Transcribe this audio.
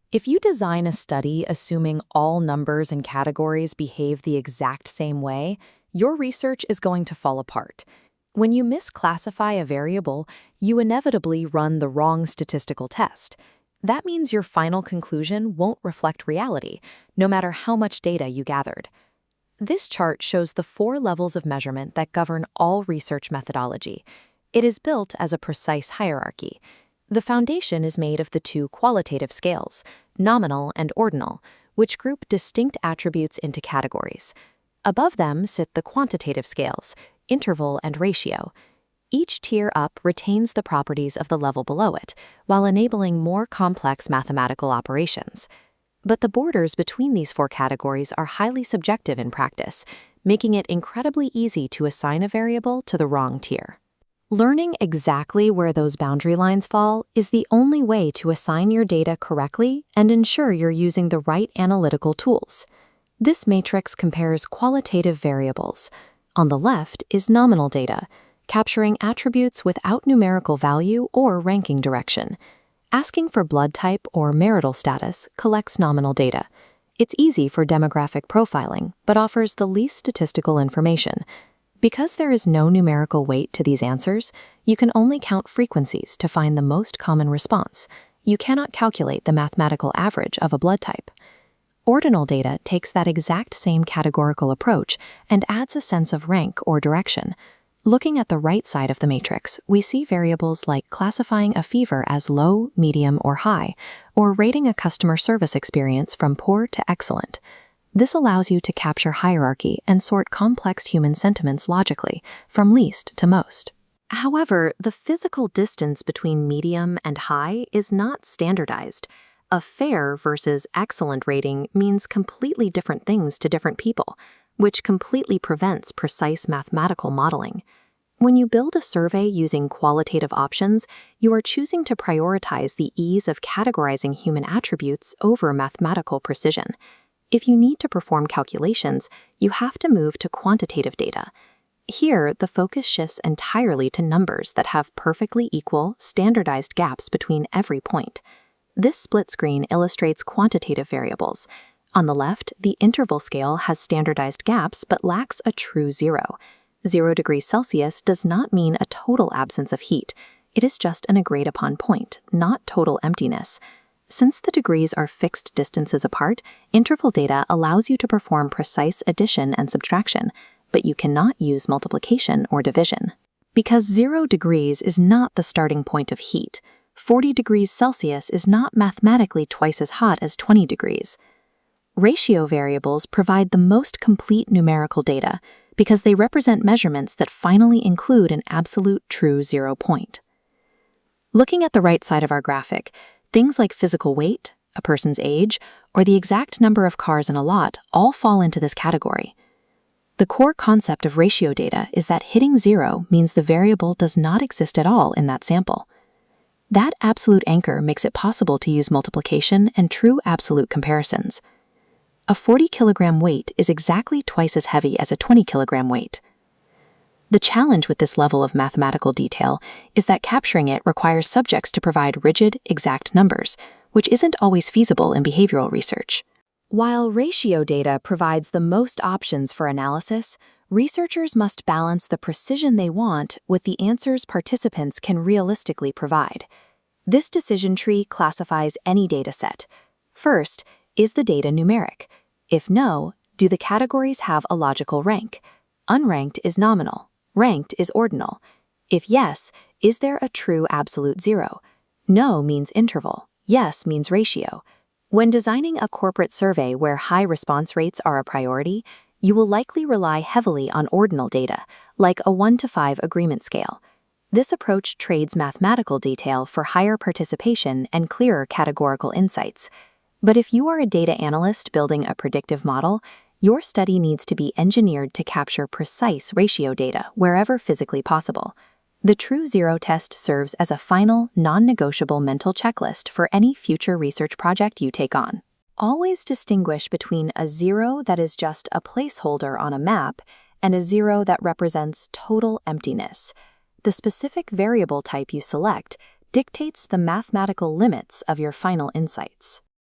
If you design a study assuming all numbers and categories behave the exact same way, your research is going to fall apart. When you misclassify a variable, you inevitably run the wrong statistical test. That means your final conclusion won't reflect reality, no matter how much data you gathered. This chart shows the 4 levels of measurement that govern all research methodology. It is built as a precise hierarchy. The foundation is made of the 2 qualitative scales, Nominal and Ordinal, which group distinct attributes into categories. Above them sit the quantitative scales, Interval and Ratio. Each tier up retains the properties of the level below it, while enabling more complex mathematical operations. But the borders between these 4 categories are highly subjective in practice, making it incredibly easy to assign a variable to the wrong tier. Learning exactly where those boundary lines fall is the only way to assign your data correctly and ensure you're using the right analytical tools. This matrix compares qualitative variables. On the left is nominal data, capturing attributes without numerical value or ranking direction. Asking for blood type or marital status collects nominal data. It's easy for demographic profiling, but offers the least statistical information. Because there is no numerical weight to these answers, you can only count frequencies to find the most common response. You cannot calculate the mathematical average of a blood type. Ordinal data takes that exact same categorical approach and adds a sense of rank or direction. Looking at the right side of the matrix, we see variables like classifying a fever as low, medium, or high, or rating a customer service experience from poor to excellent. This allows you to capture hierarchy and sort complex human sentiments logically, from least to most. However, the physical distance between medium and high is not standardized. A fair versus excellent rating means completely different things to different people, which completely prevents precise mathematical modeling. When you build a survey using qualitative options, you are choosing to prioritize the ease of categorizing human attributes over mathematical precision. If you need to perform calculations, you have to move to quantitative data. Here, the focus shifts entirely to numbers that have perfectly equal, standardized gaps between every point. This split screen illustrates quantitative variables. On the left, the interval scale has standardized gaps but lacks a true 0. 0 degrees Celsius does not mean a total absence of heat. It is just an agreed-upon point, not total emptiness. Since the degrees are fixed distances apart, interval data allows you to perform precise addition and subtraction, but you cannot use multiplication or division. Because 0 degrees is not the starting point of heat, 40 degrees Celsius is not mathematically twice as hot as 20 degrees. Ratio variables provide the most complete numerical data because they represent measurements that finally include an absolute true 0 point. Looking at the right side of our graphic, things like physical weight, a person's age, or the exact number of cars in a lot all fall into this category. The core concept of ratio data is that hitting 0 means the variable does not exist at all in that sample. That absolute anchor makes it possible to use multiplication and true absolute comparisons. A 40-kilogram weight is exactly twice as heavy as a 20-kilogram weight. The challenge with this level of mathematical detail is that capturing it requires subjects to provide rigid, exact numbers, which isn't always feasible in behavioral research. While ratio data provides the most options for analysis, researchers must balance the precision they want with the answers participants can realistically provide. This decision tree classifies any dataset. First, is the data numeric? If no, do the categories have a logical rank? Unranked is nominal. Ranked is ordinal. If yes, is there a true absolute 0? No means interval. Yes means ratio. When designing a corporate survey where high response rates are a priority, you will likely rely heavily on ordinal data, like a 1-to-5 agreement scale. This approach trades mathematical detail for higher participation and clearer categorical insights. But if you are a data analyst building a predictive model, your study needs to be engineered to capture precise ratio data wherever physically possible. The True Zero test serves as a final, non-negotiable mental checklist for any future research project you take on. Always distinguish between a 0 that is just a placeholder on a map and a 0 that represents total emptiness. The specific variable type you select dictates the mathematical limits of your final insights.